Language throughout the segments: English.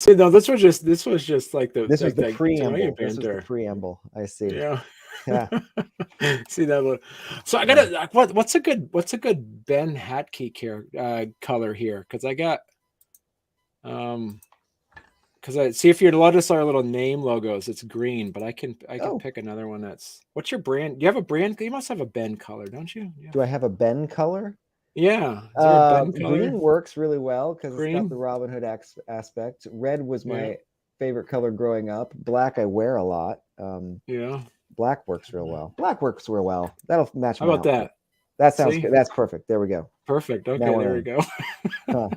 See, no, this was just like the This was like the that get to know you preamble. This was the banter. preamble. I see. Yeah. Yeah. See that little. So I Yeah. gotta what's a good Ben Hatke color here? Because I got um because I see if you notice our little name logos, it's green, but I can Oh, pick another one that's what's your brand? You have a brand? You must have a Ben color, don't you? Yeah. do I have a Ben color? Yeah. Is there a Ben color? Green works really well because it's got the Green? Robin Hood aspect. Red was Yeah. my favorite color growing up. Black I wear a lot. Yeah. Black works real well. Black works real well. That'll match How my about outfit. that? That sounds See? good. That's perfect. There we go. Perfect. Now Okay, we're there we in. go. Huh.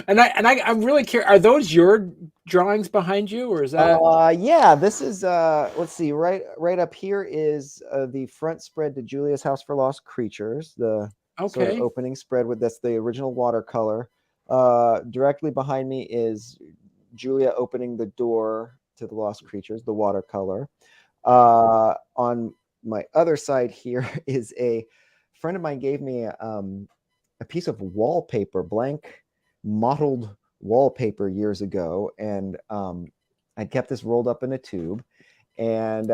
I'm really curious. Are those your drawings behind you, or is that Yeah, this is let's see, right up here is the front spread to Julia's House for Lost Creatures, the sort of okay? opening spread with that's the original watercolor. Directly behind me is Julia opening the door to the Lost Creatures, the watercolor. On my other side here is a friend of mine gave me a piece of wallpaper, blank mottled wallpaper years ago, and I'd kept this rolled up in a tube, and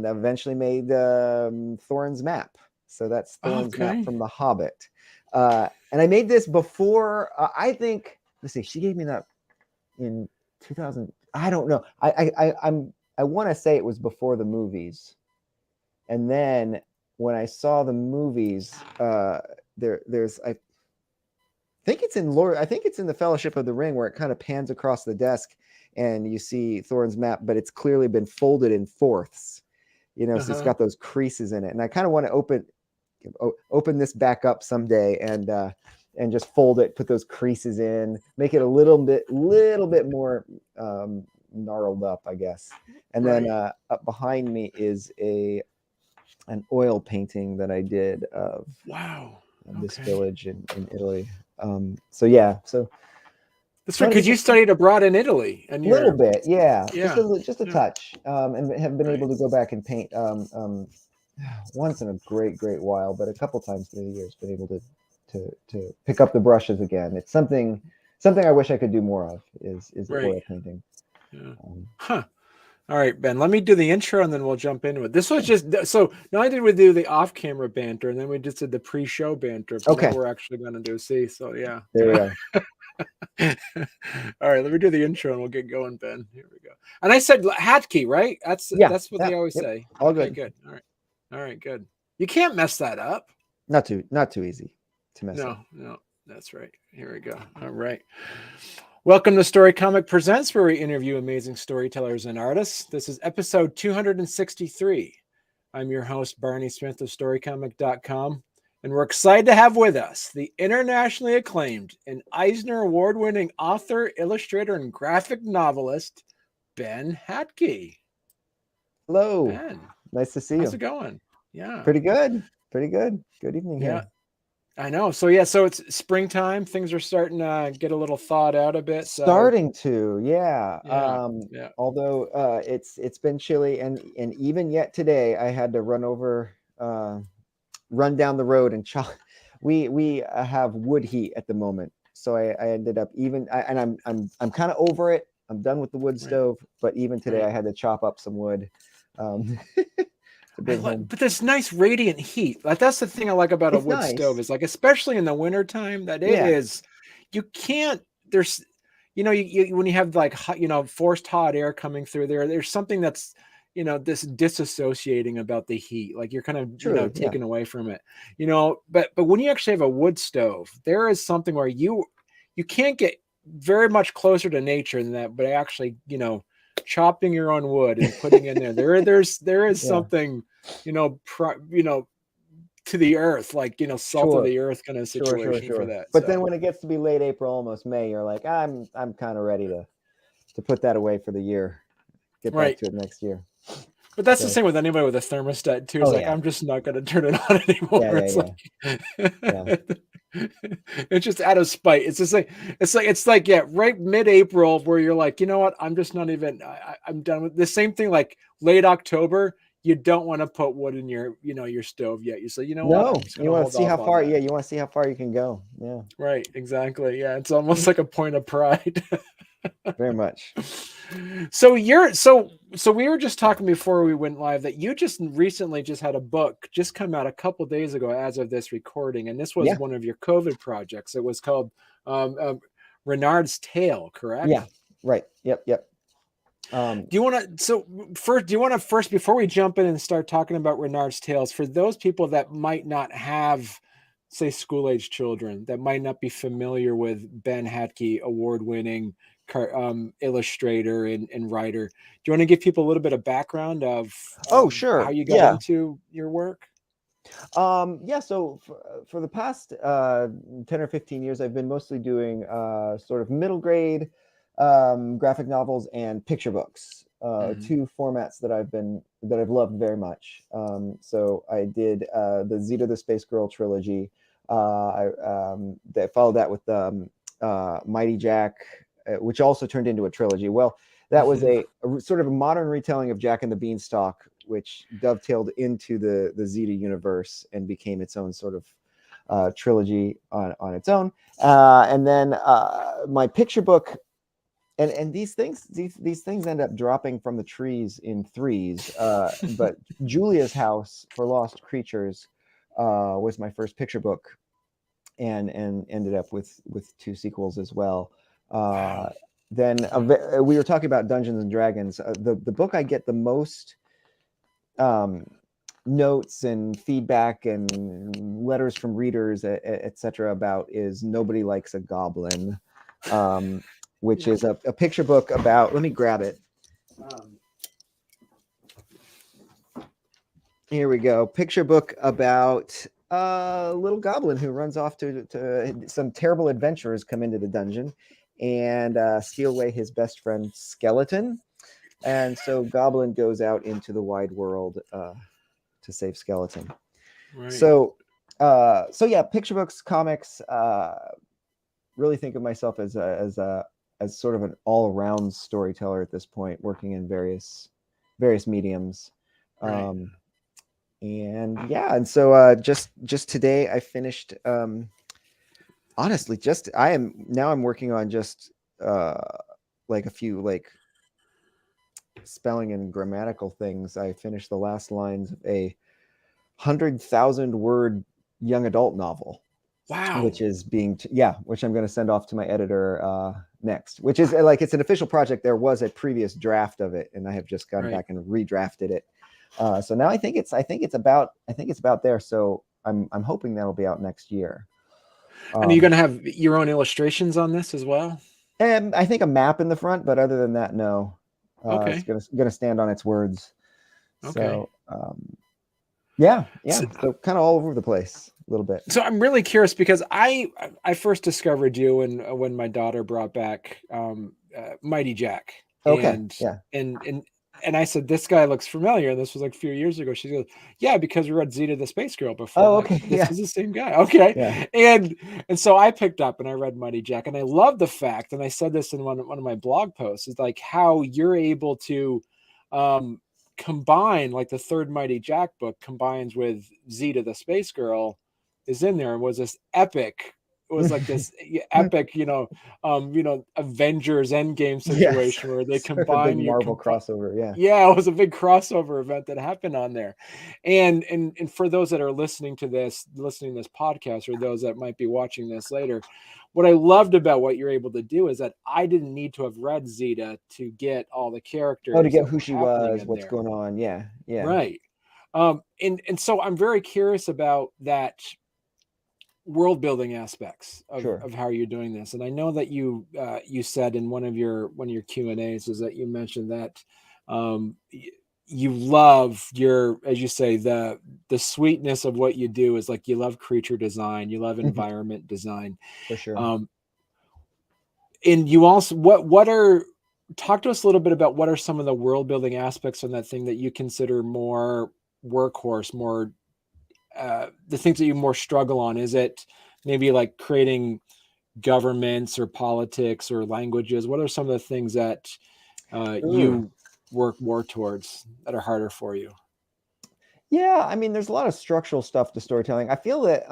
eventually made Thorin's map. So that's Thorin's map Okay. from The Hobbit, and I made this before. I think. Let's see. She gave me that in 2000. I don't know. I want to say it was before the movies, and then when I saw the movies, there's I think it's in Lord. I think it's in the Fellowship of the Ring where it kind of pans across the desk and you see Thorin's map, but it's clearly been folded in fourths. So it's Uh-huh. got those creases in it, and I kind of want to open this back up someday and just fold it, put those creases in, make it a little bit more gnarled up, I guess. And then Right. up behind me is an oil painting that I did of Wow. this Okay. village in Italy. So yeah, so That's right, trying to because get you some studied abroad in Italy, and little you're bit, yeah, yeah, just a yeah, touch, and have been able right, to go back and paint once in a great while, but a couple times through the years, been able to pick up the brushes again. It's something I wish I could do more of is right. oil painting. Yeah. Um, Huh. All right, Ben. Let me do the intro, and then we'll jump into it. This was just so. Not only did we do the off-camera banter, and then we just did the pre-show banter, but now okay, we're actually going to do. See, so yeah, there we are. All right, let me do the intro and we'll get going, Ben. Here we go. And I said Hatke, right? That's Yeah, that's what yeah, they always yep, say. all Okay, good. good. All right. All right, good. You can't mess that up. Not too easy to mess up. No, no, that's right. Here we go. All right. Welcome to Storycomic Presents, where we interview amazing storytellers and artists. This is episode 263. I'm your host, Barney Smith of Storycomic.com, and we're excited to have with us the internationally acclaimed and Eisner Award winning author, illustrator, and graphic novelist, Ben Hatke. Hello, Ben, nice to see how's it you. going? Yeah, Pretty good, pretty good. Good evening yeah, here. I know. So it's springtime. Things are starting to get a little thawed out a bit. So Starting to, yeah. yeah, yeah. Although it's been chilly, and even yet today, I had to run down the road and chop. We have wood heat at the moment, so I ended up and I'm kind of over it. I'm done with the wood Right, stove, but even today, I right. had to chop up some wood to bring home. But this nice radiant heat. Like that's the thing I like about a It's wood stove nice, is like, especially in the wintertime, that it yeah, is, you can't, there's, when you have like hot, forced hot air coming through there, there's something that's, this disassociating about the heat. Like you're kind of, true, yeah, taken away from it, but when you actually have a wood stove, there is something where you can't get very much closer to nature than that, but actually, chopping your own wood and putting in there is yeah, something to the earth, like salt of sure. the earth kind of situation for Sure. that. But then So when it gets to be late April, almost May, you're like, I'm kind of ready to put that away for the year. Get back right, to it next year. but that's the So, same with anybody with a thermostat too. It's oh like, yeah, I'm just not going to turn it on anymore. It's like yeah. it's just out of spite. It's just like it's like yeah, right mid-April where you're like, you know what, I'm just not even I'm done with the same thing. Like late October, you don't want to put wood in your, your stove yet. You say, you know what, No, I'm just going you to want to hold see how off on far. that. Yeah, you want to see how far you can go. Yeah, Right. Exactly. Yeah. It's almost like a point of pride. very much. So we were just talking before we went live that you just recently just had a book just come out a couple days ago as of this recording, and this was Yeah, one of your COVID projects. It was called Renard's Tale, correct? yeah, right. Yep, yep. Do you want to first before we jump in and start talking about Renard's Tales, for those people that might not have, say, school-age children that might not be familiar with Ben Hatke, award-winning illustrator and writer, do you want to give people a little bit of background of Oh, how sure. you got Yeah. into your work? Yeah, so for the past 10 or 15 years, I've been mostly doing sort of middle grade graphic novels and picture books, Mhm. two formats that I've loved very much. So I did the Zeta the Space Girl trilogy. That followed that with Mighty Jack, which also turned into a trilogy. Well, that was a sort of a modern retelling of Jack and the Beanstalk, which dovetailed into the Zeta universe and became its own sort of trilogy on its own. And then my picture book, and these things end up dropping from the trees in threes. But Julia's House for Lost Creatures was my first picture book, and ended up with two sequels as well. Wow. Then we were talking about Dungeons and Dragons. The book I get the most notes and feedback and letters from readers, etc., about is Nobody Likes a Goblin, which is a picture book about. Let me grab it. Here we go. Picture book about a little goblin who runs off to some terrible adventurers come into the dungeon and steal away his best friend Skeleton. And so Goblin goes out into the wide world to save Skeleton. Right. So yeah, picture books, comics. Really think of myself as sort of an all-around storyteller at this point, working in various mediums. Right. And yeah, and so just today I finished. Honestly, I'm working on just like a few like spelling and grammatical things. I finished the last lines of a 100,000-word young adult novel, Wow. which is which I'm going to send off to my editor next. Which is like, it's an official project. There was a previous draft of it, and I have just gone back and redrafted it. So now I think it's about there. So I'm hoping that'll be out next year. And are you going to have your own illustrations on this as well? And I think a map in the front, but other than that, no. Okay. It's gonna stand on its words. Okay. So yeah. So kind of all over the place a little bit. So I'm really curious because I first discovered you when my daughter brought back Mighty Jack. Okay. And I said, this guy looks familiar. And this was like a few years ago. She goes, yeah, because we read Zeta the Space Girl before. Oh, Like, okay. this is the same guy. Okay. Yeah. And so I picked up and I read Mighty Jack. And I love the fact, and I said this in one of my blog posts, is like how you're able to combine, like the third Mighty Jack book combines with Zeta the Space Girl is in there, and was this epic. It was like this epic, Avengers Endgame situation where they combine big Marvel crossover. Yeah, it was a big crossover event that happened on there. And for those that are listening to this podcast, or those that might be watching this later, what I loved about what you're able to do is that I didn't need to have read Zeta to get all the characters. To get who she was, what's going on. Yeah. Right. And so I'm very curious about that world building aspects of how you're doing this. And I know that you said in one of your Q&As is that you mentioned that you love your, as you say, the sweetness of what you do is like you love creature design, you love environment design. For sure. And you also talk to us a little bit about what are some of the world building aspects on that thing that you consider more workhorse, more the things that you more struggle on. Is it maybe like creating governments or politics or languages? What are some of the things that you work more towards that are harder for you? Yeah, I mean, there's a lot of structural stuff to storytelling. I feel that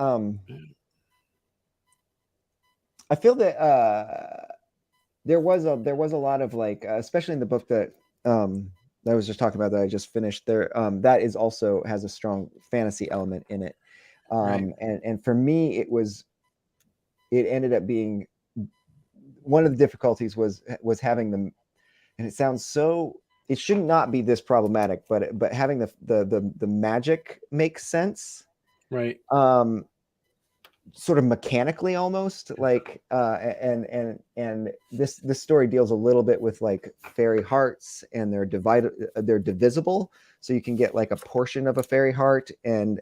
there was a lot of like, especially in the book that I was just talking about that I just finished. There, that is also has a strong fantasy element in it. Right. And for me, it ended up being one of the difficulties was having them, and it sounds so. It should not be this problematic, but having the magic makes sense. Right. Sort of mechanically almost like and this story deals a little bit with like fairy hearts, and they're divisible, so you can get like a portion of a fairy heart, and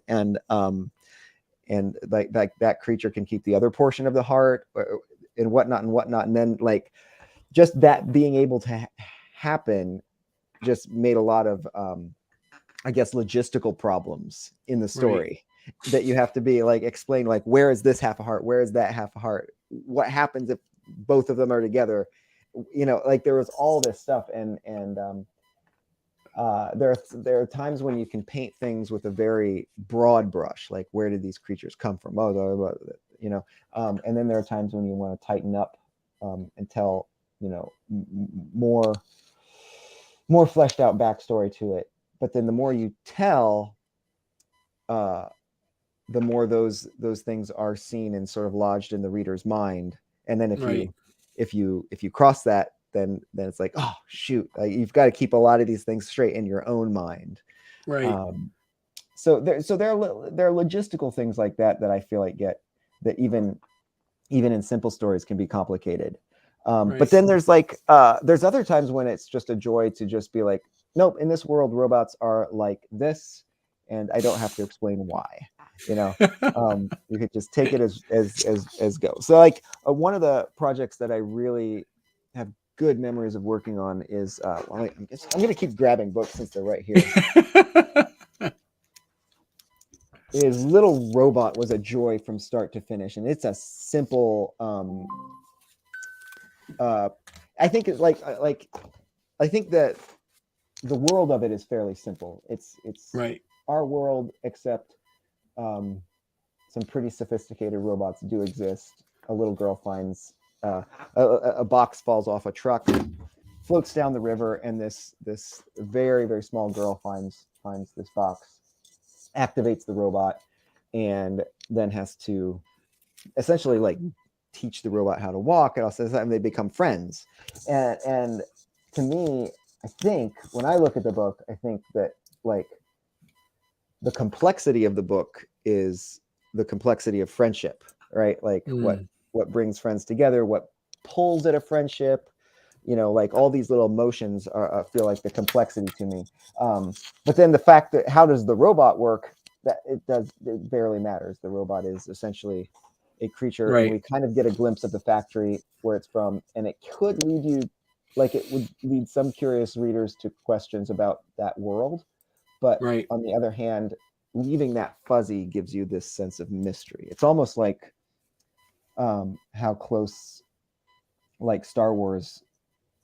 like that creature can keep the other portion of the heart, and whatnot, and then like just that being able to happen just made a lot of I guess logistical problems in the story, that you have to be like explain like, where is this half a heart, where is that half a heart, what happens if both of them are together, like there was all this stuff, and there are times when you can paint things with a very broad brush, like where did these creatures come from, and then there are times when you want to tighten up, and tell more fleshed out backstory to it. But then the more you tell, the more those things are seen and sort of lodged in the reader's mind. And then if you cross that, then it's like, oh shoot, you've got to keep a lot of these things straight in your own mind. Right. So there are logistical things like that I feel like that even in simple stories can be complicated. But then there's like there's other times when it's just a joy to just be like, nope, in this world robots are like this, and I don't have to explain why. You could just take it as go. So like one of the projects that I really have good memories of working on is I'm gonna keep grabbing books since they're right here. Is Little Robot was a joy from start to finish, and it's a simple I think it's like I think that the world of it is fairly simple. It's right. our world, except some pretty sophisticated robots do exist. A little girl finds a box falls off a truck, floats down the river, and this very very small girl finds this box, activates the robot, and then has to essentially like teach the robot how to walk, and also they become friends. And to me, I think when I look at the book, I think that like the complexity of the book is the complexity of friendship, right? Like what brings friends together, what pulls at a friendship, like all these little emotions feel like the complexity to me. But then the fact that how does the robot work, that it barely matters. The robot is essentially a creature, and we kind of get a glimpse of the factory where it's from, and it could lead you, like it would lead some curious readers to questions about that world. But on the other hand, leaving that fuzzy gives you this sense of mystery. It's almost like how close like Star Wars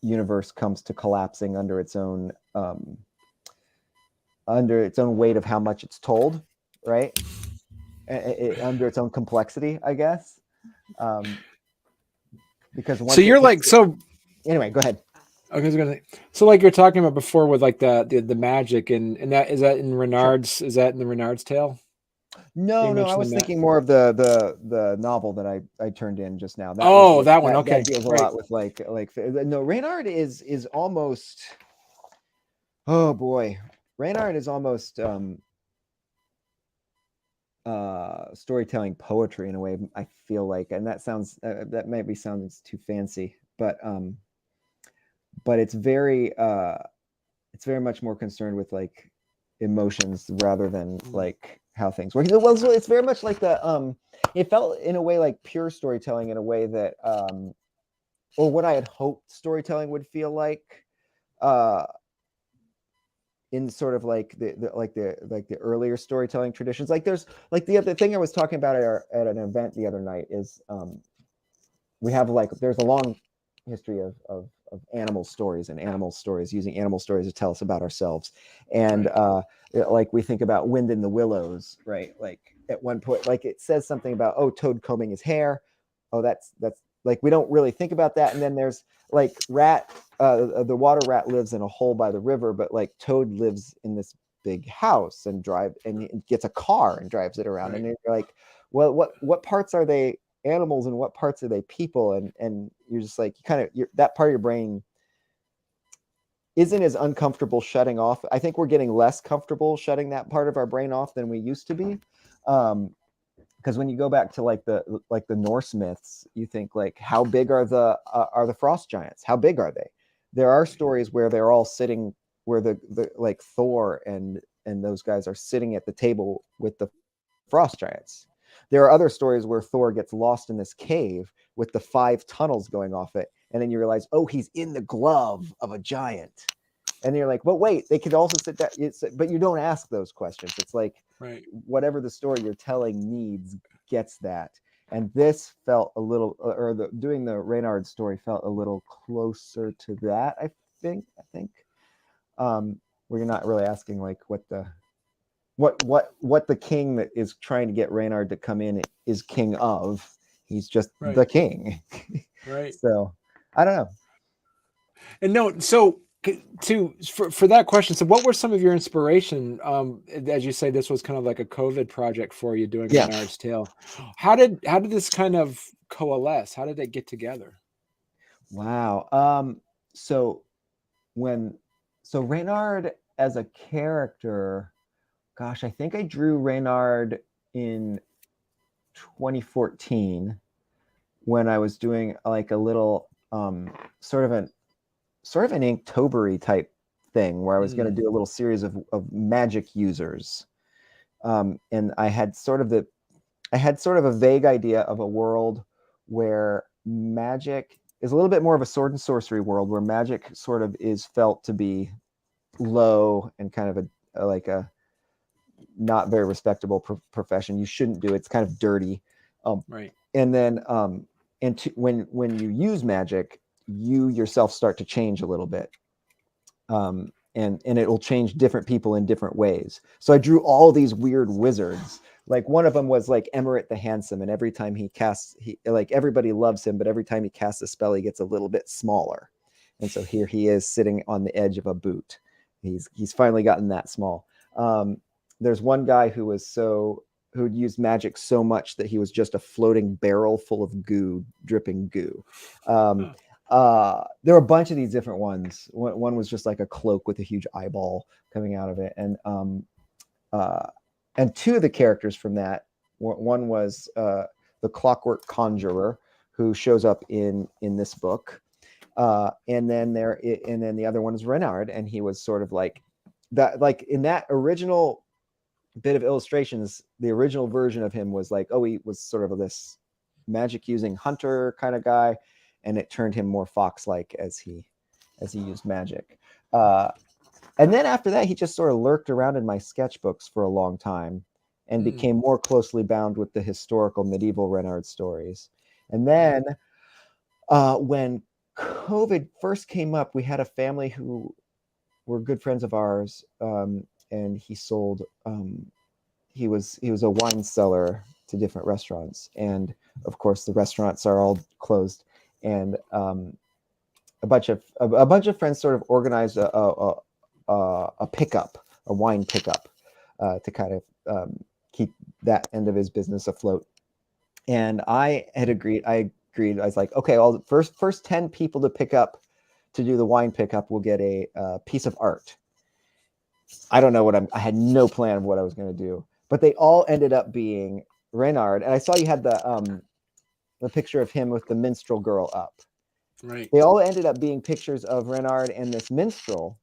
universe comes to collapsing under its own weight of how much it's told, right? Under its own complexity, I guess. Because so you're like anyway, go ahead. I was gonna. So, like you're talking about before with like the magic, and that is that in Renard's? Sure. Is that in the Renard's Tale? No, I was thinking more of the novel that I turned in just now. That one. Okay, that deals a lot with like no. Reynard is almost. Oh boy, Reynard is almost storytelling poetry in a way. I feel like, and that sounds that maybe sounds too fancy, but it's very much more concerned with like emotions rather than like how things work. Well, so it's very much like it felt in a way like pure storytelling, in a way that or what I had hoped storytelling would feel like in sort of like the earlier storytelling traditions. Like there's like the other thing I was talking about at an event the other night is we have like there's a long history of animal stories and animal stories, using animal stories to tell us about ourselves. And like we think about Wind in the Willows, right? Like at one point, like it says something about, oh, Toad combing his hair. Oh, that's like, we don't really think about that. And then there's like the water rat lives in a hole by the river, but like Toad lives in this big house and gets a car and drives it around. And you're like, well, what parts are they animals and what parts are they people? And you're just like, that part of your brain isn't as uncomfortable shutting off. I think we're getting less comfortable shutting that part of our brain off than we used to be. Because when you go back to like the Norse myths, you think like, how big are the frost giants? How big are they? There are stories where they're all sitting, where the like Thor and those guys are sitting at the table with the frost giants. There are other stories where Thor gets lost in this cave with the 5 tunnels going off it, and then you realize, oh, he's in the glove of a giant. And you're like, but wait, they could also sit down. But you don't ask those questions. It's like, whatever the story you're telling needs gets that. And this felt a little, doing the Reynard story felt a little closer to that. I think, where you're not really asking like what the king that is trying to get Reynard to come in is king of. He's just the king. Right. So I don't know. And no, so for that question, so what were some of your inspiration? As you say, this was kind of like a COVID project for you, doing Reynard's Tale. How did this kind of coalesce? How did it get together? Wow. So Reynard as a character, gosh, I think I drew Reynard in 2014 when I was doing like a little sort of an Inktobery type thing where I was going to do a little series of magic users. And I had sort of a vague idea of a world where magic is a little bit more of a sword and sorcery world, where magic sort of is felt to be low and kind of a not very respectable profession. You shouldn't do it. It's kind of dirty. And then when you use magic, you yourself start to change a little bit. And it will change different people in different ways. So I drew all these weird wizards. Like one of them was like Emmerich the Handsome, and every time he casts, like everybody loves him, but every time he casts a spell, he gets a little bit smaller. And so here he is sitting on the edge of a boot. He's finally gotten that small. There's one guy who'd used magic so much that he was just a floating barrel full of goo, dripping goo. There were a bunch of these different ones. One was just like a cloak with a huge eyeball coming out of it. And 2 of the characters from that, one was the Clockwork Conjurer, who shows up in this book. And then the other one is Reynard, and he was sort of like that, like in that original bit of illustrations, the original version of him was like, oh, he was sort of this magic using hunter kind of guy, and it turned him more fox-like as he used magic. And then after that, he just sort of lurked around in my sketchbooks for a long time and became more closely bound with the historical medieval Reynard stories. And then when COVID first came up, we had a family who were good friends of ours, and he sold. He was a wine seller to different restaurants, and of course the restaurants are all closed. And a bunch of friends sort of organized a pickup, a wine pickup, to kind of keep that end of his business afloat. And I agreed. I was like, okay, all the first 10 people to do the wine pickup will get a piece of art. I don't know I had no plan of what I was going to do, but they all ended up being Reynard. And I saw you had the picture of him with the minstrel girl up. Right. They all ended up being pictures of Reynard and this minstrel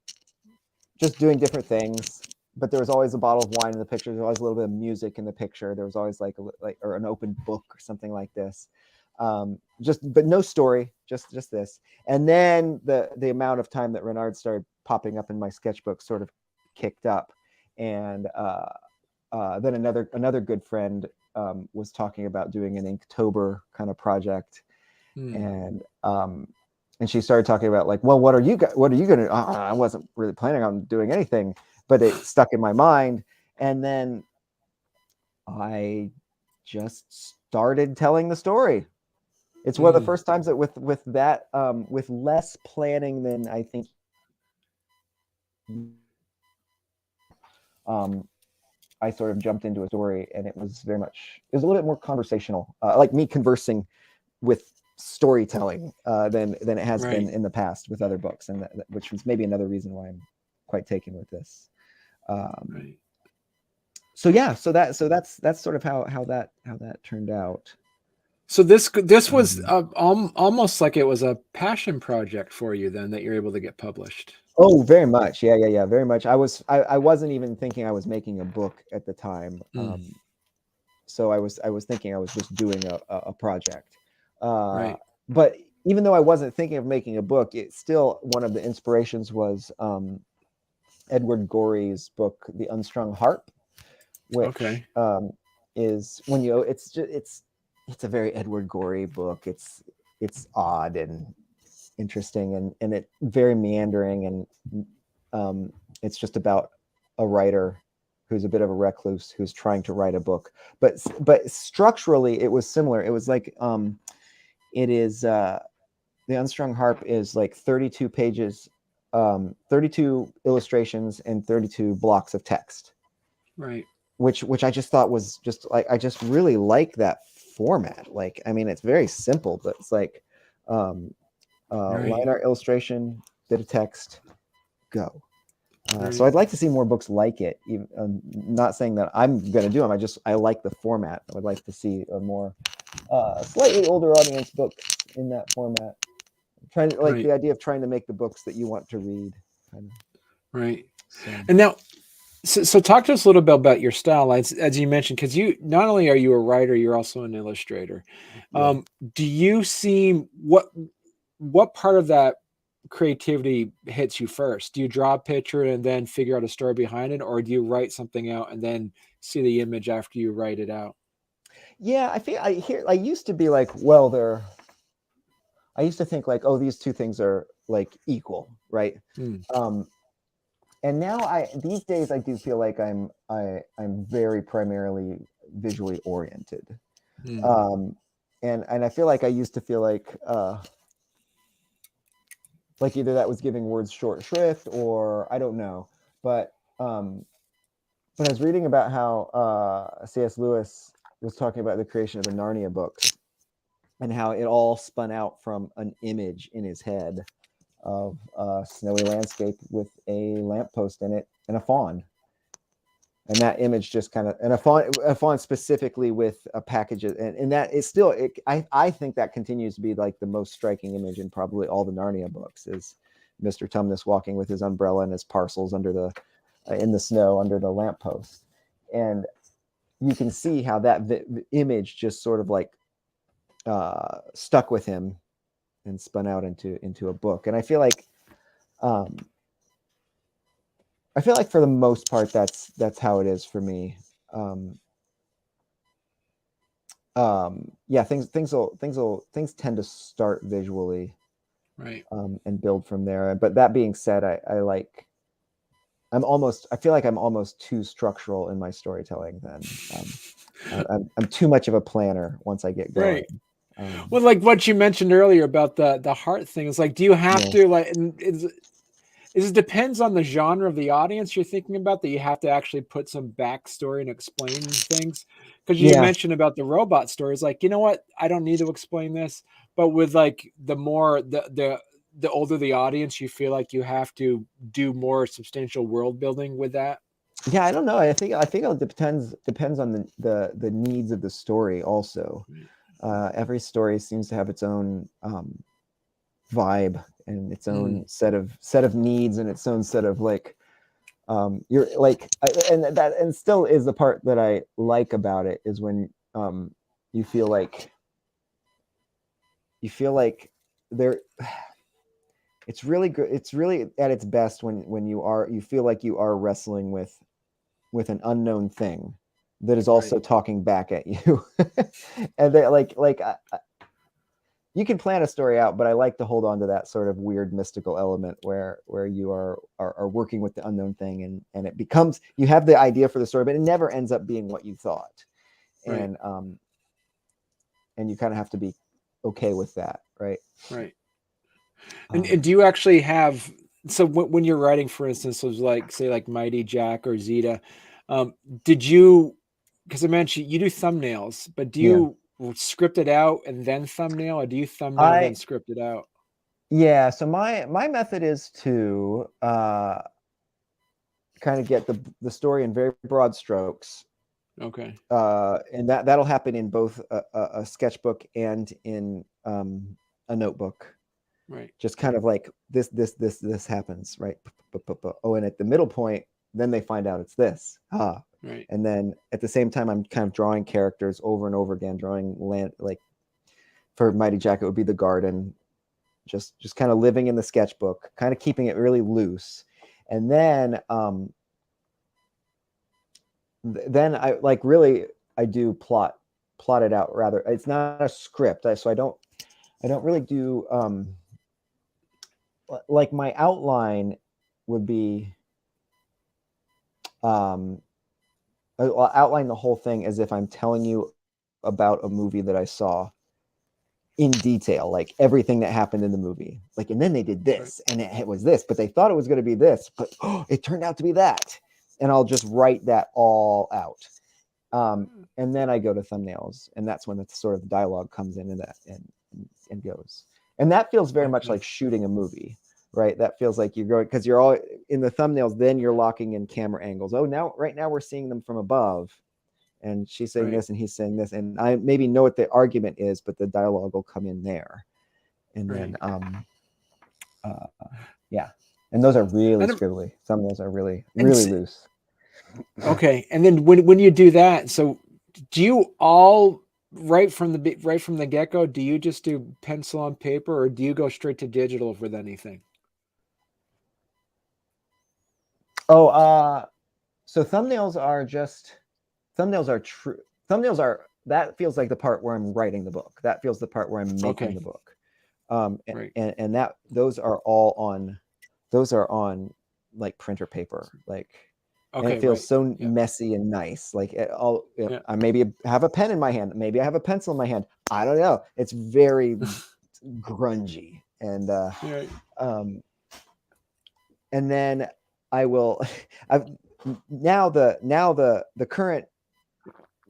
just doing different things. But there was always a bottle of wine in the picture. There was always a little bit of music in the picture. There was always like or an open book or something like this. But no story, just this. And then the amount of time that Reynard started popping up in my sketchbook sort of kicked up. And then another good friend was talking about doing an Inktober kind of project. And and she started talking about like, well, what are you gonna? I wasn't really planning on doing anything, but it stuck in my mind, and then I just started telling the story. It's one of the first times that with that with less planning than I think I sort of jumped into a story, and it was a little bit more conversational, like me conversing with storytelling than it has been in the past with other books, and which was maybe another reason why I'm quite taken with this. So yeah, so that's sort of how that turned out. So this was almost like it was a passion project for you then, that you're able to get published. Oh, very much. Yeah, very much. I wasn't even thinking I was making a book at the time. So I was thinking I was just doing a project. But even though I wasn't thinking of making a book, it still, one of the inspirations was Edward Gorey's book, The Unstrung Harp, which is when you it's a very Edward Gorey book. It's odd and interesting and it very meandering, and it's just about a writer who's a bit of a recluse who's trying to write a book, but structurally it was similar. It was like it is The Unstrung Harp is like 32 pages, 32 illustrations and 32 blocks of text, which I just thought was just like, I just really like that format. Like, I mean, it's very simple, but it's like line art, illustration, bit of text, go. So I'd like to see more books like it. Even, not saying that I'm going to do them. I like the format. I would like to see a more slightly older audience book in that format. Trying to the idea of trying to make the books that you want to read. So. And now, so talk to us a little bit about your style, as you mentioned, because you not only are you a writer, you're also an illustrator. Do you see what part of that creativity hits you first? Do you draw a picture and then figure out a story behind it, or do you write something out and then see the image after you write it out? Yeah, I used to be like, well, I used to think like, oh, these two things are like equal, right? And now these days I do feel like I'm very primarily visually oriented. And I feel like I used to feel like either that was giving words short shrift or I don't know. But when I was reading about how C.S. Lewis was talking about the creation of the Narnia books and how it all spun out from an image in his head of a snowy landscape with a lamppost in it and a fawn. And that image just kind of, and a fawn specifically with a package, and that is still, I think that continues to be like the most striking image in probably all the Narnia books, is Mr. Tumnus walking with his umbrella and his parcels under in the snow under the lamppost. And you can see how that image just sort of like stuck with him and spun out into a book. And I feel like for the most part, that's how it is for me. Yeah, things tend to start visually, and build from there. But that being said, I feel like I'm almost too structural in my storytelling. Then I'm too much of a planner once I get going. Well, like what you mentioned earlier about the heart thing, is like, do you have to like? It depends on the genre of the audience you're thinking about, that you have to actually put some backstory and explain things. Because you mentioned about the robot stories, like, you know what, I don't need to explain this. But with like the older the audience, you feel like you have to do more substantial world building with that. Yeah, I don't know. I think it depends on the needs of the story also. Every story seems to have its own vibe and its own set of needs and its own set of like you're like, and still is the part that I like about it, is when you feel like there, it's really good. It's really at its best when you feel like you are wrestling with an unknown thing that is also talking back at you. And they you can plan a story out, but I like to hold on to that sort of weird mystical element where you are working with the unknown thing, and it becomes, you have the idea for the story, but it never ends up being what you thought. Right. And you kind of have to be okay with that, right? Right. And do you actually have, so when you're writing, for instance, was like, say, like Mighty Jack or Zeta, did you, because I mentioned you do thumbnails, but do Yeah. you script it out and then thumbnail, or do you thumbnail then script it out? Yeah, so my method is to kind of get the story in very broad strokes. Okay. And that'll happen in both a sketchbook and in a notebook. Right. Just kind of like this happens, right? Oh, and at the middle point, then they find out it's this. Right. And then at the same time, I'm kind of drawing characters over and over again, drawing land, like for Mighty Jack, it would be the garden, just kind of living in the sketchbook, kind of keeping it really loose. And then I like really, I do plot it out rather. It's not a script, so I don't really do like my outline would be I'll outline the whole thing as if I'm telling you about a movie that I saw in detail, like everything that happened in the movie. Like, and then they did this, and it was this, but they thought it was going to be this, but it turned out to be that. And I'll just write that all out. And then I go to thumbnails, and that's when the sort of the dialogue comes in and goes. And that feels very much like shooting a movie, right? That feels like you're going, because you're all in the thumbnails, then you're locking in camera angles. Oh, right now we're seeing them from above, and she's saying this and he's saying this, and I maybe know what the argument is, but the dialogue will come in there. And then yeah, and those are really scribbly. Thumbnails are really loose. Okay. And then when you do that, so do you all right from the get-go, do you just do pencil on paper, or do you go straight to digital with anything? Oh, so thumbnails are true. That feels like the part where I'm writing the book. That feels the part where I'm making the book. And that those are on like printer paper, like, and it feels so messy and nice. Like I maybe have a pen in my hand, maybe I have a pencil in my hand. I don't know. It's very grungy, and and then I will. Now the current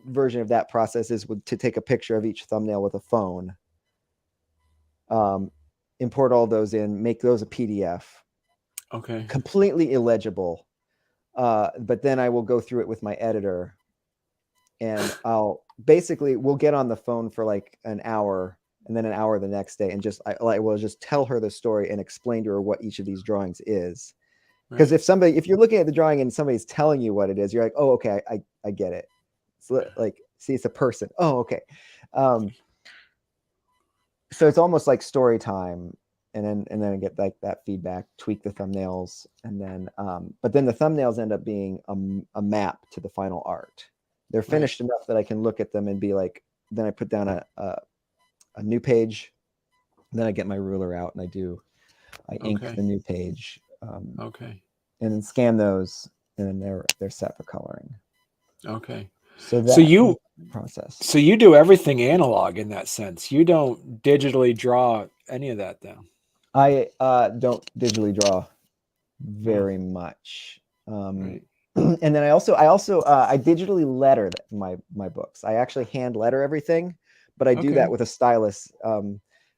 version of that process is to take a picture of each thumbnail with a phone, import all those in, make those a PDF. Okay. Completely illegible. But then I will go through it with my editor, and we'll get on the phone for like an hour, and then an hour the next day, and I will just tell her the story and explain to her what each of these drawings is. Because if you're looking at the drawing and somebody's telling you what it is, you're like, oh, okay, I get it. It's like, see, it's a person. Oh, okay. So it's almost like story time, and then I get like that feedback, tweak the thumbnails, and then but then the thumbnails end up being a map to the final art. They're finished enough that I can look at them and be like, then I put down a new page, then I get my ruler out and I ink the new page. And then scan those, and then they're set for coloring. Okay. So you process. So you do everything analog in that sense. You don't digitally draw any of that down. I don't digitally draw very much. And then I digitally letter my books. I actually hand letter everything, but I do that with a stylus.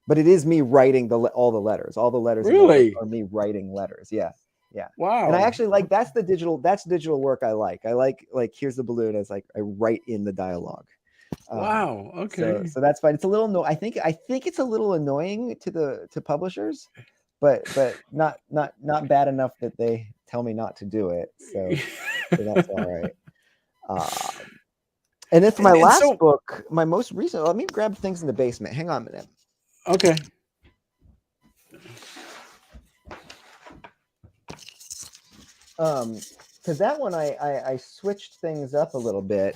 But it is me writing all the letters. All the letters are me writing letters. Yeah. Yeah. Wow. And I actually like that's digital work I like. I like here's the balloon, as like I write in the dialogue. Wow. Okay. So that's fine. It's a little I think it's a little annoying to publishers, but not bad enough that they tell me not to do it. So that's all right. And then for my last book, my most recent, let me grab things in the basement. Hang on a minute. Okay. Because that one I switched things up a little bit.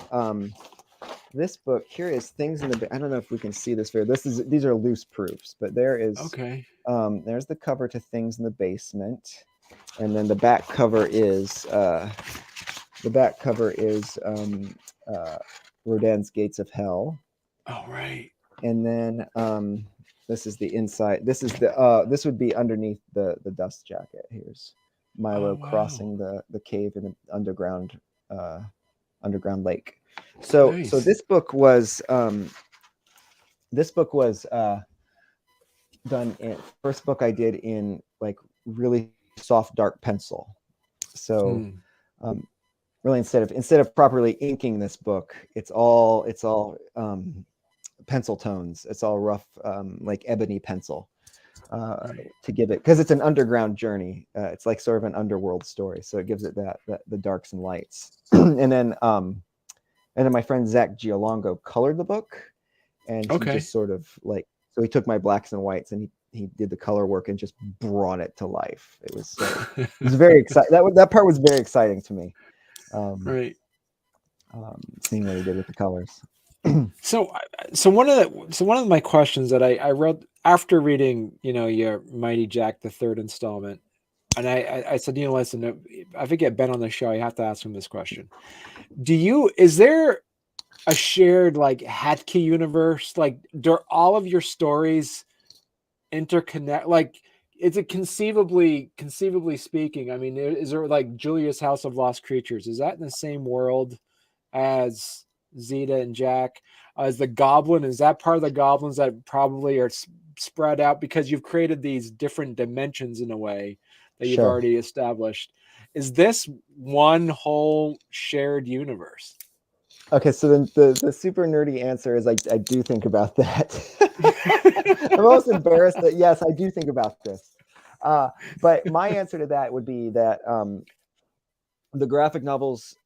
this book here is things in the. I don't know if we can see this very. These are loose proofs, but there is. Okay. There's the cover to Things in the Basement, and then the back cover is Rodin's Gates of Hell. Oh, right. And then this is the inside. This would be underneath the dust jacket. Here's Milo crossing the cave in an underground lake. So Nice. so this book was done in first book I did in like really soft dark pencil. So really instead of properly inking this book, it's all pencil tones. It's all rough like ebony pencil to give it, because it's an underground journey. It's like sort of an underworld story, so it gives it that the darks and lights. and then my friend Zach Giolongo colored the book, and he just sort of like, so he took my blacks and whites and he did the color work and just brought it to life. It was very exciting. That part was very exciting to me. Seeing what he did with the colors. So one of my questions that I wrote after reading, your Mighty Jack the third installment, and I said, listen, if I get Ben on the show, I have to ask him this question. Is there a shared like Hatke universe? Like, do all of your stories interconnect? Like, is it conceivably speaking? I mean, is there like Julia's House of Lost Creatures? Is that in the same world as Zeta and Jack? Is the goblin, is that part of the goblins that probably are spread out because you've created these different dimensions in a way that you've already established? Is this one whole shared universe? Okay, so then the super nerdy answer is I do think about that. I'm almost embarrassed that yes, I do think about this. But my answer to that would be that the graphic novels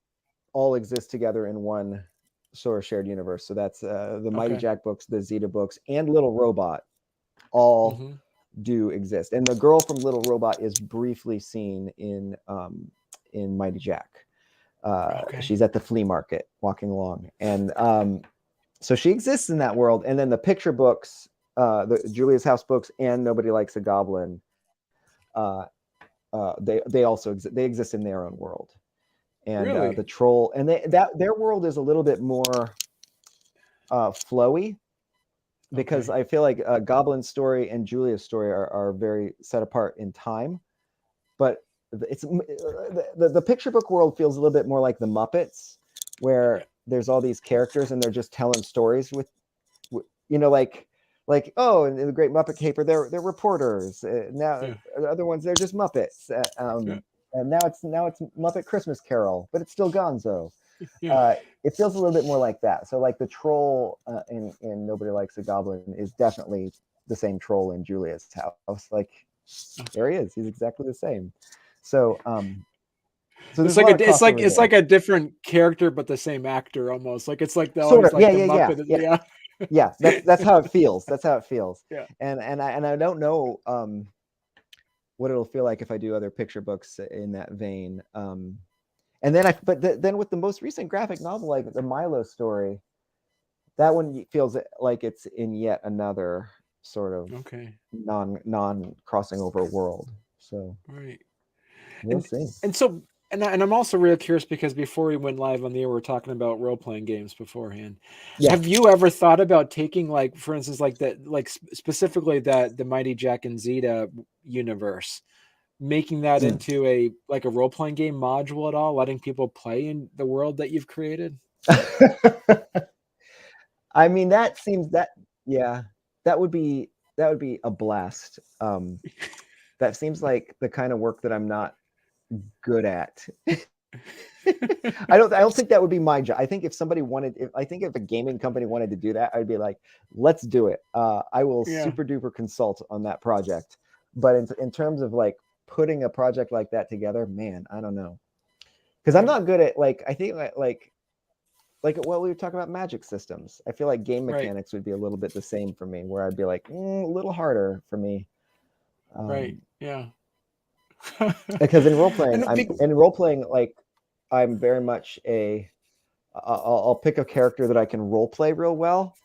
all exist together in one sort of shared universe. So that's the Mighty Jack books, the Zeta books, and Little Robot all do exist. And the girl from Little Robot is briefly seen in Mighty Jack. She's at the flea market walking along, and so she exists in that world. And then the picture books, the Julia's House books, and Nobody Likes a Goblin, they also exist. They exist in their own world. And the troll, and their world is a little bit more flowy, because I feel like Goblin's story and Julia's story are very set apart in time, but it's the picture book world feels a little bit more like the Muppets, where there's all these characters and they're just telling stories with like oh, in the Great Muppet Caper they're reporters. Now the other ones, they're just Muppets. And now it's Muppet Christmas Carol, but it's still Gonzo. It feels a little bit more like that. So like the troll in Nobody Likes a Goblin is definitely the same troll in Julia's house. Like, there he is. He's exactly the same. So it's like a different character but the same actor almost. Like it's like the sort of, like the Muppet. Yeah. That's how it feels. That's how it feels. Yeah. And I don't know what it'll feel like if I do other picture books in that vein. And then then with the most recent graphic novel, like the Milo story, that one feels like it's in yet another sort of non crossing over world. So we'll see. And I'm also really curious, because before we went live on the air, we were talking about role-playing games beforehand. Yeah. Have you ever thought about taking, like, for instance, like that, like specifically the Mighty Jack and Zeta universe, making that into a role-playing game module at all, letting people play in the world that you've created? I mean, that would be a blast. That seems like the kind of work that I'm not good at. I don't think that would be my job. I think if a gaming company wanted to do that, I'd be like, let's do it. I will super duper consult on that project. But in terms of like putting a project like that together, man, I don't know, because I'm not good at I think like well, we were talking about magic systems. I feel like game mechanics would be a little bit the same for me, where I'd be like, a little harder for me. Because in role playing, like I'm very much a I'll pick a character that I can role play real well.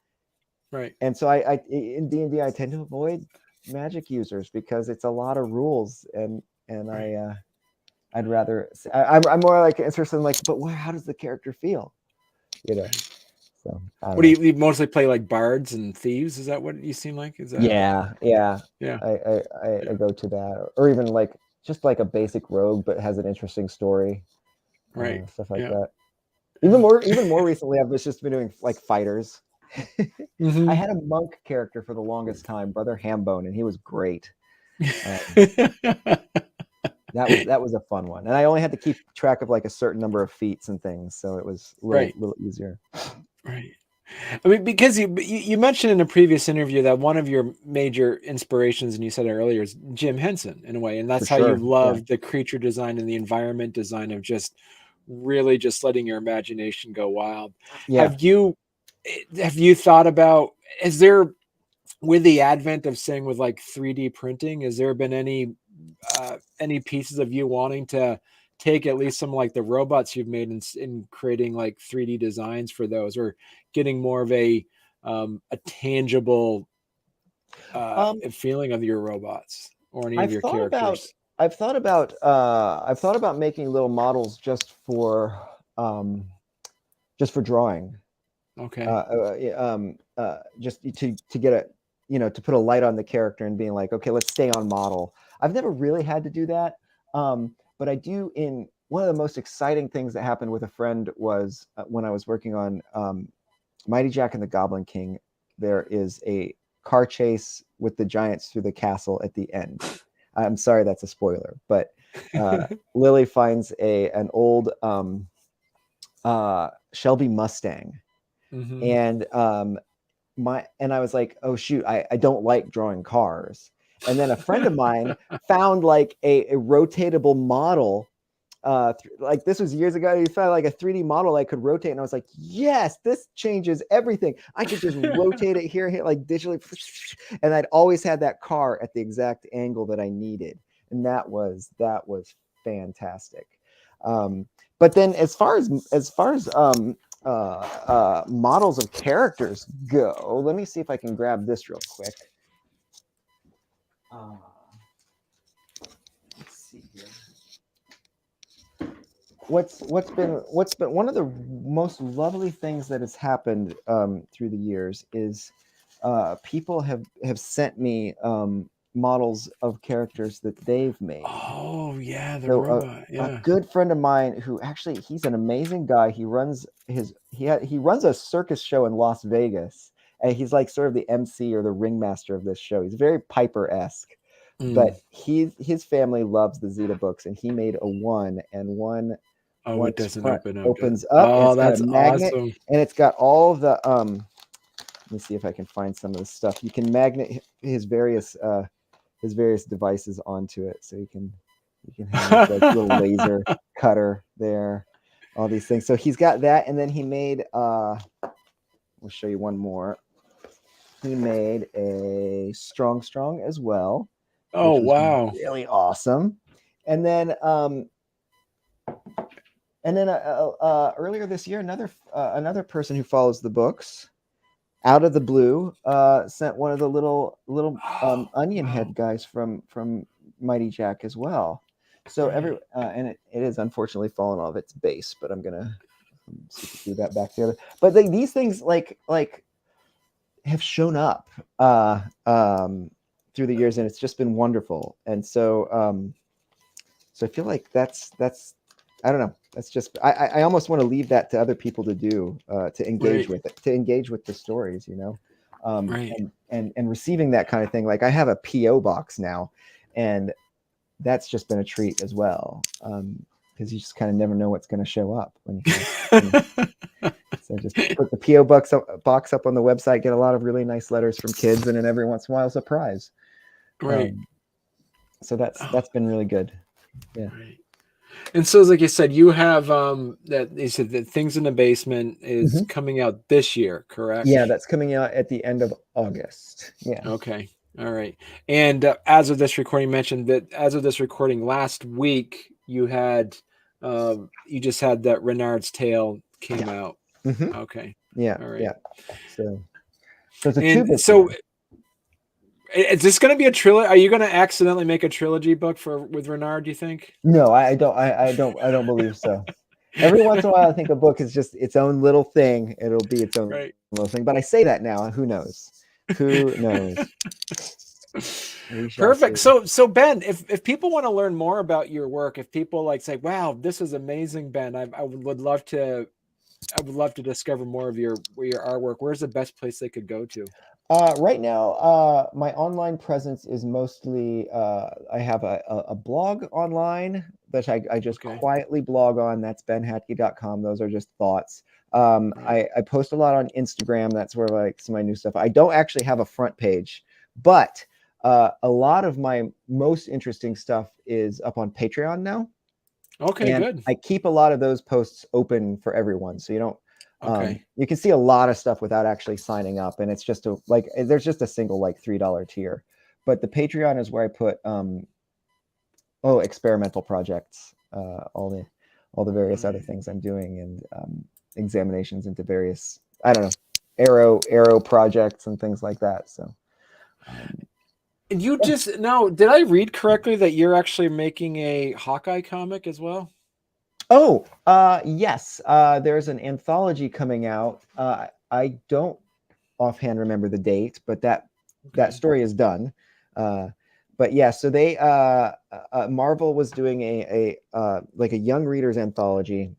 Right. And so I in D&D, I tend to avoid magic users because it's a lot of rules, and Right. I'd rather I'm more like interested in like, but how does the character feel? You know. Right. So I What don't do know. you mostly play, like bards and thieves? Is that what you seem like? Is that Yeah. yeah. I go to that, or even like just like a basic rogue, but has an interesting story, Right. stuff like Yeah. that. Even more recently, I've just been doing like fighters. I Hmm. had a monk character for the longest time, Brother Hambone, and he was great. Um, that was a fun one, and I only had to keep track of like a certain number of feats and things, so it was a Right. little easier. Right. I mean, because you mentioned in a previous interview that one of your major inspirations, and you said it earlier, is Jim Henson in a way, and For that's how you sure. Yeah. love the creature design and the environment design of just really just letting your imagination go wild. Yeah. Have you thought about, is there, with the advent of saying with like 3D printing, has there been any pieces of you wanting to take at least some like the robots you've made in creating like 3D designs for those, or getting more of a tangible Um, feeling of your robots or any of I've your thought about characters? I've thought about making little models um, just for drawing. Okay. Just to get a to put a light on the character and being like, okay, let's stay on model. I've never really had to do that, but I do. In one of the most exciting things that happened with a friend was when I was working on Mighty Jack and the Goblin King. There is a car chase with the giants through the castle at the end. I'm sorry, that's a spoiler, but Lily finds an old Shelby Mustang, Hmm. and I was like, oh shoot, I don't like drawing cars. And then a friend of mine found like a rotatable model. Like this was years ago. He found like a 3D model I could rotate, and I was like, yes, this changes everything. I could just rotate it here, hit like digitally, and I'd always had that car at the exact angle that I needed, and that was fantastic. Um, but then as far as models of characters go, let me see if I can grab this real quick. Let's see here. What's been one of the most lovely things that has happened through the years is people have sent me models of characters that they've made. Oh yeah, the So robot. a Yeah. good friend of mine who actually he's an amazing guy. He runs a circus show in Las Vegas, and he's like sort of the MC or the ringmaster of this show. He's very Piper-esque, Mm. but his family loves the Zeta books, and he made a Oh, it one's doesn't front open up. opens up, and Oh, it's got a that's magnet, awesome. and it's got all of the let me see if I can find some of the stuff. You can magnet his various devices onto it, so you can have his like little laser cutter there, all these things. So he's got that, and then he made we'll show you one more. He made a strong as well, Oh which was wow. really awesome. And then earlier this year, another person who follows the books, out of the blue, sent one of the little Oh, onion wow. head guys from Mighty Jack as well. So Right. and it is unfortunately fallen off its base, but I'm gonna see if we do that back together. But these things like have shown up through the years, and it's just been wonderful. And so I feel like that's I don't know. That's just I almost want to leave that to other people to do, to engage Right. with it, to engage with the stories, Right. and receiving that kind of thing. Like I have a PO box now, and that's just been a treat as well, because you just kind of never know what's going to show up when you so just put the PO box up on the website, get a lot of really nice letters from kids, and then every once in a while it's a prize. Right. So Oh, that's been really good. Yeah. right. And so, like you said, you have that you said that Things in the Basement is Mhm. coming out this year, correct? Yeah, that's coming out at the end of August. Yeah. Okay. All right. And as of this recording, you mentioned that as of this recording last week, you just had that Renard's Tale came Yeah. out. Mhm. Okay. Yeah, All right. yeah. So it's a And two-book so series. is this going to be a trilogy? Are you going to accidentally make a trilogy book with Renard, do you think? No, I don't. I don't believe so. Every once in a while, I think a book is just its own little thing. It'll be its own Right. little thing. But I say that now. Who knows? Who knows? We shall see. Perfect. So Ben, if people want to learn more about your work, if people like say, "Wow, this is amazing, Ben," I would love to. I would love to discover more of your artwork. Where's the best place they could go to? Right now, my online presence is mostly I have a blog online that I just Okay. quietly blog on. That's benhatke.com. Those are just thoughts. Right. I post a lot on Instagram. That's where like some of my new stuff. I don't actually have a front page, but a lot of my most interesting stuff is up on Patreon now. Okay, And good. I keep a lot of those posts open for everyone. So you don't, Okay. you can see a lot of stuff without actually signing up. And it's just there's just a single like $3 tier. But the Patreon is where I put, experimental projects, all the various other things I'm doing, and examinations into various, I don't know, arrow projects and things like that. So, And you just now, did I read correctly that you're actually making a Hawkeye comic as well? oh, yes. There's an anthology coming out. I don't offhand remember the date, but that story is done. But yeah, so they Marvel was doing a like a young readers anthology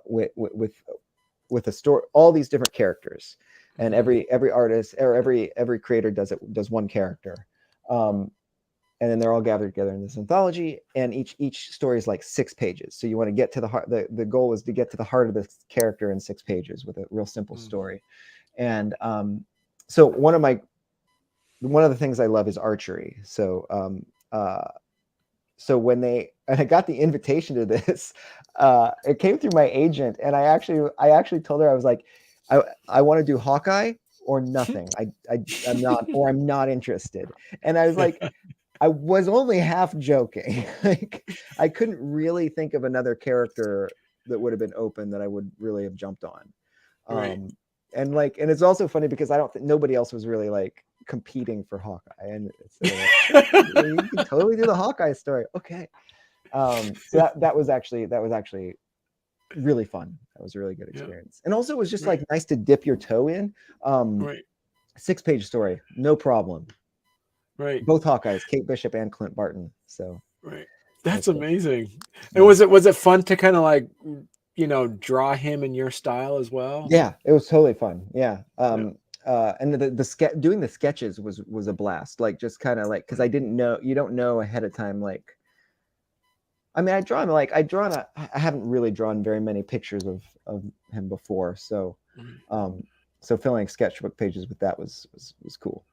with a story, all these different characters, and every artist or every creator does one character. And then they're all gathered together in this anthology, and each story is like 6 pages. So you want to get to the heart. The goal is to get to the heart of the character in 6 pages with a real simple story. And so one of the things I love is archery. So so when I got the invitation to this, it came through my agent, and I actually told her, I was like, I want to do Hawkeye or nothing. I'm not interested. And I was like, I was only half joking. Like, I couldn't really think of another character that would have been open that I would really have jumped on. Right. And it's also funny because I don't think nobody else was really like competing for Hawkeye, and so you can totally do the Hawkeye story. Okay. So that was actually really fun. That was a really good experience. And also it was just like nice to dip your toe in. Right. 6-page story, no problem. Right. Both Hawkeyes, Kate Bishop and Clint Barton. So Right. That's okay. amazing. Yeah. And was it fun to kind of like, draw him in your style as well? Yeah, it was totally fun. Yeah. And doing the sketches was a blast. Like, just kind of like, because you don't know ahead of time. Like, I mean, I haven't really drawn very many pictures of him before. So, so filling sketchbook pages with that was cool.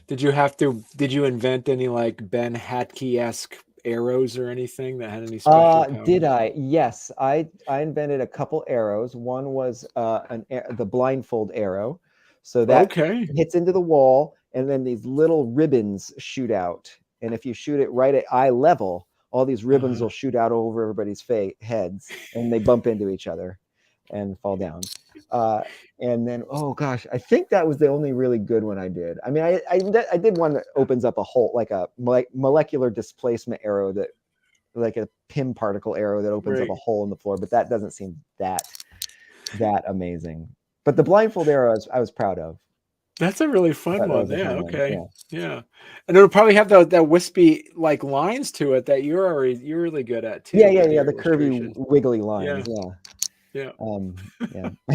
Did you invent any like Ben Hatke-esque arrows or anything that had any special powers? Did I? Yes, I invented a couple arrows. One was the blindfold arrow, so that hits into the wall, and then these little ribbons shoot out. And if you shoot it right at eye level, all these ribbons will shoot out over everybody's heads, and they bump into each other and fall down. And then, oh gosh, I think that was the only really good one I did. I mean, I did one that opens up a hole, like a molecular displacement arrow, that like a PIM particle arrow that opens up a hole in the floor, but that doesn't seem that amazing. But the blindfold arrow I was proud of. That's a really fun one. Yeah. Okay. Yeah. And it'll probably have that wispy like lines to it that you're really good at too. Yeah. The curvy, wiggly lines. Yeah. Yeah.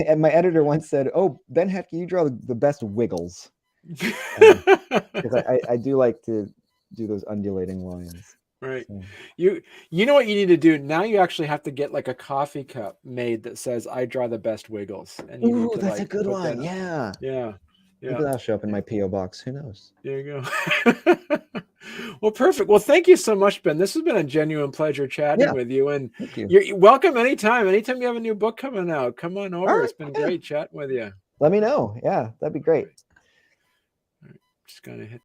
And my editor once said, "Oh, Ben Hatke, you draw the best wiggles." Because I do like to do those undulating lines. Right. So. You know what you need to do now? You actually have to get like a coffee cup made that says "I draw the best wiggles." And you need to, that's a good one. Yeah. Maybe that'll show up in my PO box. Who knows? There you go. Well, perfect. Well, thank you so much, Ben. This has been a genuine pleasure chatting with you. And you're welcome anytime. Anytime you have a new book coming out, come on over. It's been great chatting with you. Let me know. Yeah, that'd be great. All right. Just gonna hit